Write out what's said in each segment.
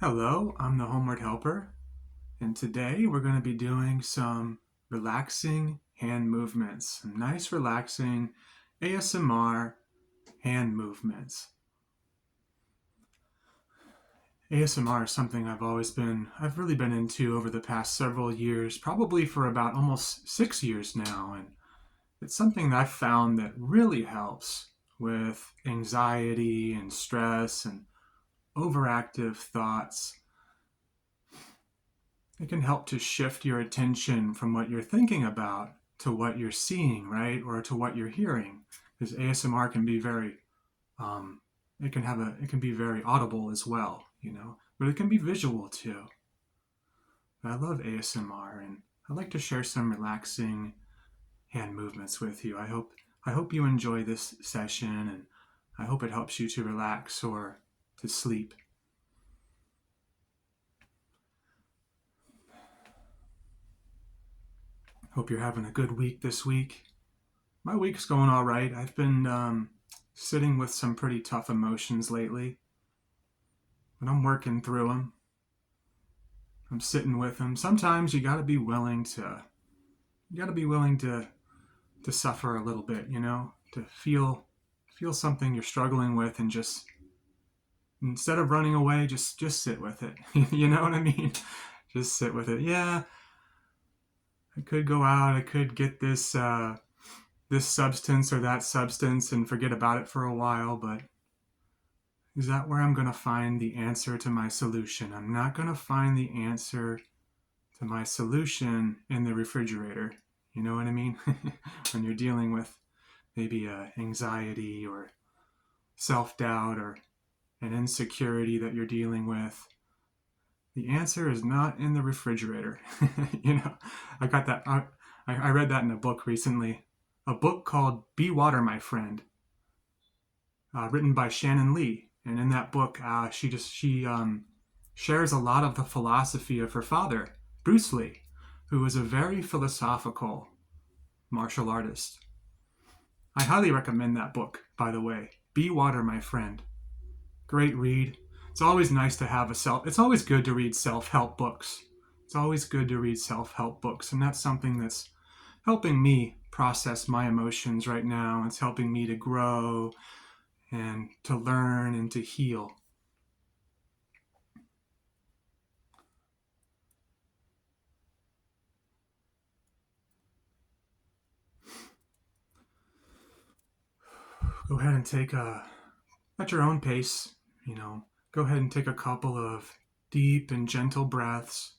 Hello, I'm the Homeward Helper, and today we're going to be doing some relaxing hand movements, some nice relaxing ASMR hand movements. ASMR is something I've really been into over the past several years, probably for about almost 6 years now, and it's something that I've found that really helps with anxiety and stress and overactive thoughts. It can help to shift your attention from what you're thinking about to what you're seeing, right? Or to what you're hearing. Because ASMR can be um, it can be very audible as well, but it can be visual too. But I love ASMR and I'd like to share some relaxing hand movements with you. I hope you enjoy this session and I hope it helps you to relax or to sleep. Hope you're having a good week this week. My week's going all right. I've been sitting with some pretty tough emotions lately, but I'm working through them. I'm sitting with them. Sometimes you got to be willing to suffer a little bit, to feel something you're struggling with, and just instead of running away, just sit with it. You know what I mean? Just sit with it. Yeah, I could go out. I could get this substance or that substance and forget about it for a while, but is that where I'm going to find the answer to my solution? I'm not going to find the answer to my solution in the refrigerator. You know what I mean? When you're dealing with maybe anxiety or self doubt or an insecurity that you're dealing with, the answer is not in the refrigerator. you know, I got that. I read that in a book recently, a book called "Be Water, My Friend," written by Shannon Lee. And in that book, she shares a lot of the philosophy of her father, Bruce Lee, who was a very philosophical martial artist. I highly recommend that book, by the way. Be Water, My Friend. Great read. It's always nice to have it's always good to read self-help books. It's always good to read self-help books, and that's something that's helping me process my emotions right now. It's helping me to grow and to learn and to heal. Go ahead and at your own pace, go ahead and take a couple of deep and gentle breaths.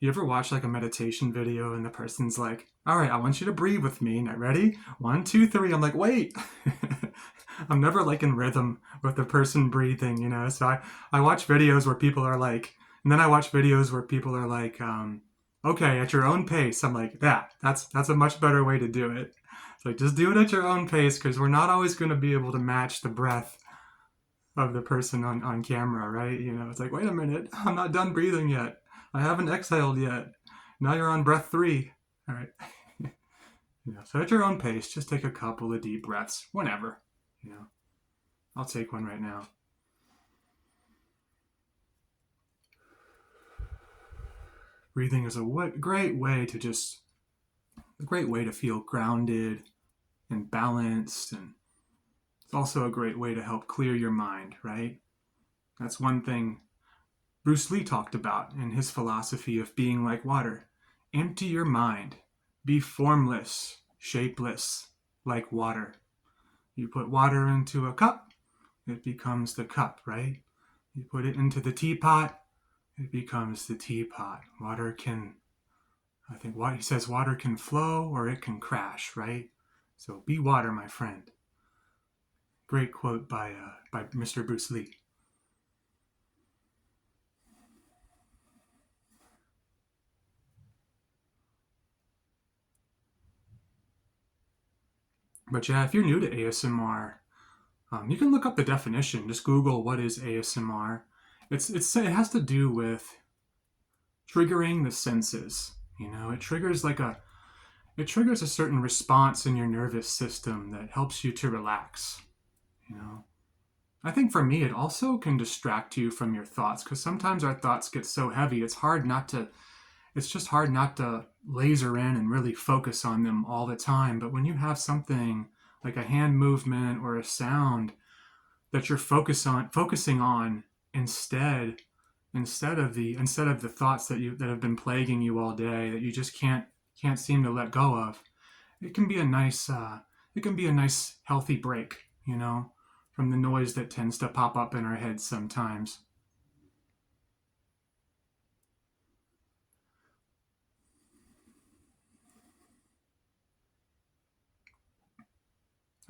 You ever watch like a meditation video and the person's like, all right, I want you to breathe with me. Now, ready? One, two, three. I'm like, wait. I'm never like in rhythm with the person breathing. So I watch videos where people are like, and then I watch videos where people are like, okay, at your own pace. I'm like, that's a much better way to do it. It's like, just do it at your own pace because we're not always going to be able to match the breath of the person on camera, right? It's like, wait a minute, I'm not done breathing yet. I haven't exhaled yet. Now you're on breath three. All right. So at your own pace, just take a couple of deep breaths whenever. You know, I'll take one right now. Breathing is a great way to feel grounded and balanced, and it's also a great way to help clear your mind, right? That's one thing Bruce Lee talked about in his philosophy of being like water. Empty your mind. Be formless, shapeless, like water. You put water into a cup, it becomes the cup, right? You put it into the teapot, it becomes the teapot. He says water can flow or it can crash, right? So be water, my friend. Great quote by Mr. Bruce Lee. But yeah, if you're new to ASMR, you can look up the definition. Just Google what is ASMR. It has to do with triggering the senses. It triggers a certain response in your nervous system that helps you to relax. you know. I think for me, it also can distract you from your thoughts because sometimes our thoughts get so heavy, it's just hard not to laser in and really focus on them all the time. But when you have something like a hand movement or a sound that you're focusing on instead instead of the thoughts that have been plaguing you all day that you just can't seem to let go of, it can be a nice healthy break, you know, from the noise that tends to pop up in our heads sometimes.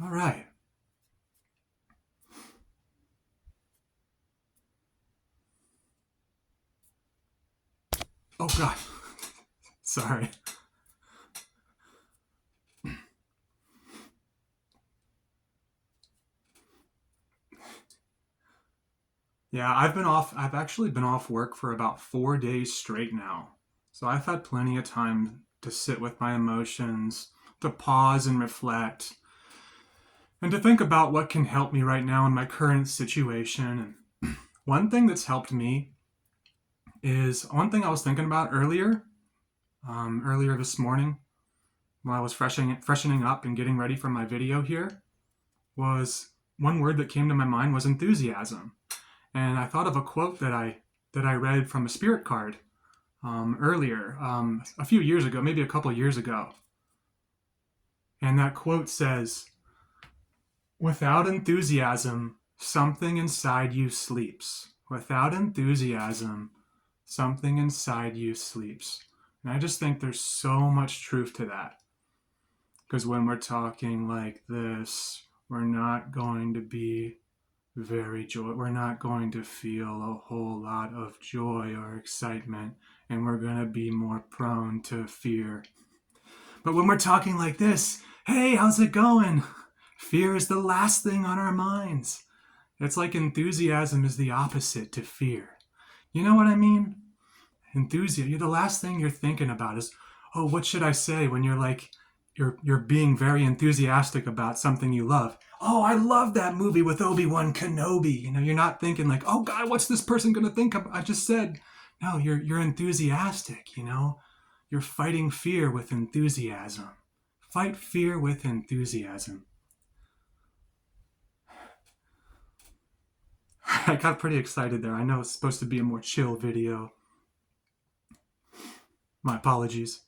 All right. Oh God. Sorry. Yeah, I've actually been off work for about 4 days straight now. So I've had plenty of time to sit with my emotions, to pause and reflect, and to think about what can help me right now in my current situation. And one thing that's helped me is one thing I was thinking about earlier this morning while I was freshening up and getting ready for my video here was one word that came to my mind was enthusiasm. And I thought of a quote that I read from a spirit card earlier, a few years ago, maybe a couple years ago. And that quote says, "Without enthusiasm, something inside you sleeps. Without enthusiasm, something inside you sleeps." And I just think there's so much truth to that. Because when we're talking like this, we're not going to be we're not going to feel a whole lot of joy or excitement, and we're going to be more prone to fear. But when we're talking like this, hey, how's it going? Fear is the last thing on our minds. It's like enthusiasm is the opposite to fear. You know what I mean? Enthusiasm, the last thing you're thinking about is, oh, what should I say when you're being very enthusiastic about something you love. Oh, I love that movie with Obi-Wan Kenobi. You know, you're not thinking like, oh God, what's this person gonna think of? I just said, no, you're enthusiastic, you know? You're fighting fear with enthusiasm. Fight fear with enthusiasm. I got pretty excited there. I know it's supposed to be a more chill video. My apologies.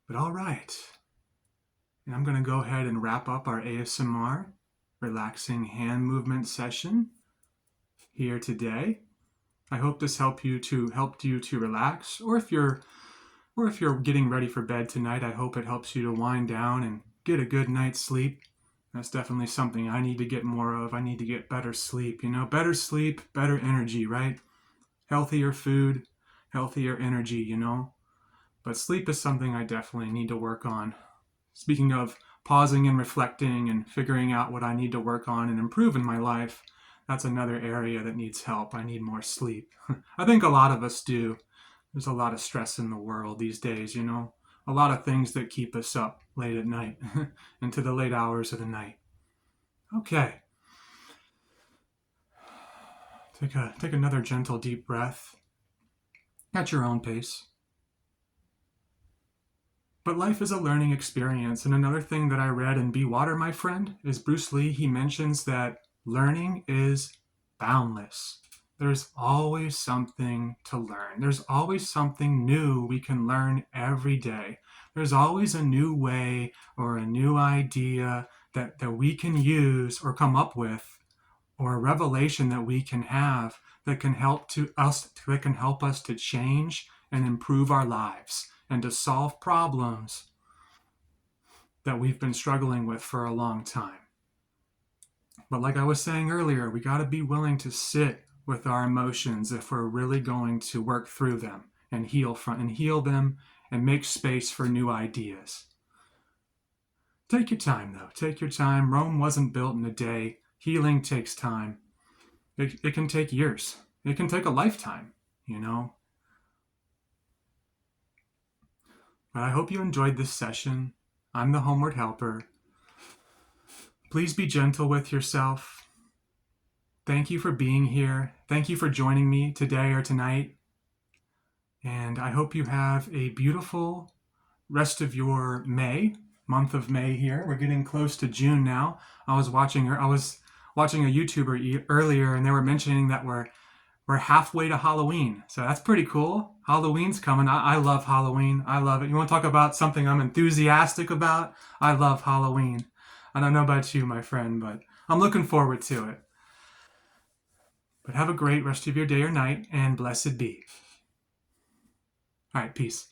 But all right. And I'm going to go ahead and wrap up our ASMR relaxing hand movement session here today. I hope this helped you to relax, or if you're getting ready for bed tonight, I hope it helps you to wind down and get a good night's sleep. That's definitely something I need to get more of. I need to get better sleep, you know, better sleep, better energy, right? Healthier food, healthier energy, you know. But sleep is something I definitely need to work on. Speaking of pausing and reflecting and figuring out what I need to work on and improve in my life, that's another area that needs help. I need more sleep. I think a lot of us do. There's a lot of stress in the world these days, you know, a lot of things that keep us up late at night into the late hours of the night. Okay. Take another gentle deep breath at your own pace. But life is a learning experience. And another thing that I read in Be Water, My Friend, is Bruce Lee. He mentions that learning is boundless. There's always something to learn. There's always something new we can learn every day. There's always a new way or a new idea that we can use or come up with, or a revelation that we can have that can help us to change and improve our lives and to solve problems that we've been struggling with for a long time. But like I was saying earlier, we got to be willing to sit with our emotions if we're really going to work through them and heal them and make space for new ideas. Take your time though. Take your time. Rome wasn't built in a day. Healing takes time. It can take years. It can take a lifetime, you know. But I hope you enjoyed this session. I'm the Homeward Helper. Please be gentle with yourself. Thank you for being here. Thank you for joining me today or tonight. And I hope you have a beautiful rest of your month of May here. We're getting close to June now. I was watching a YouTuber earlier, and they were mentioning that we're halfway to Halloween. So that's pretty cool. Halloween's coming. I love Halloween. I love it. You want to talk about something I'm enthusiastic about? I love Halloween. I don't know about you, my friend, but I'm looking forward to it. But have a great rest of your day or night, and blessed be. All right, peace.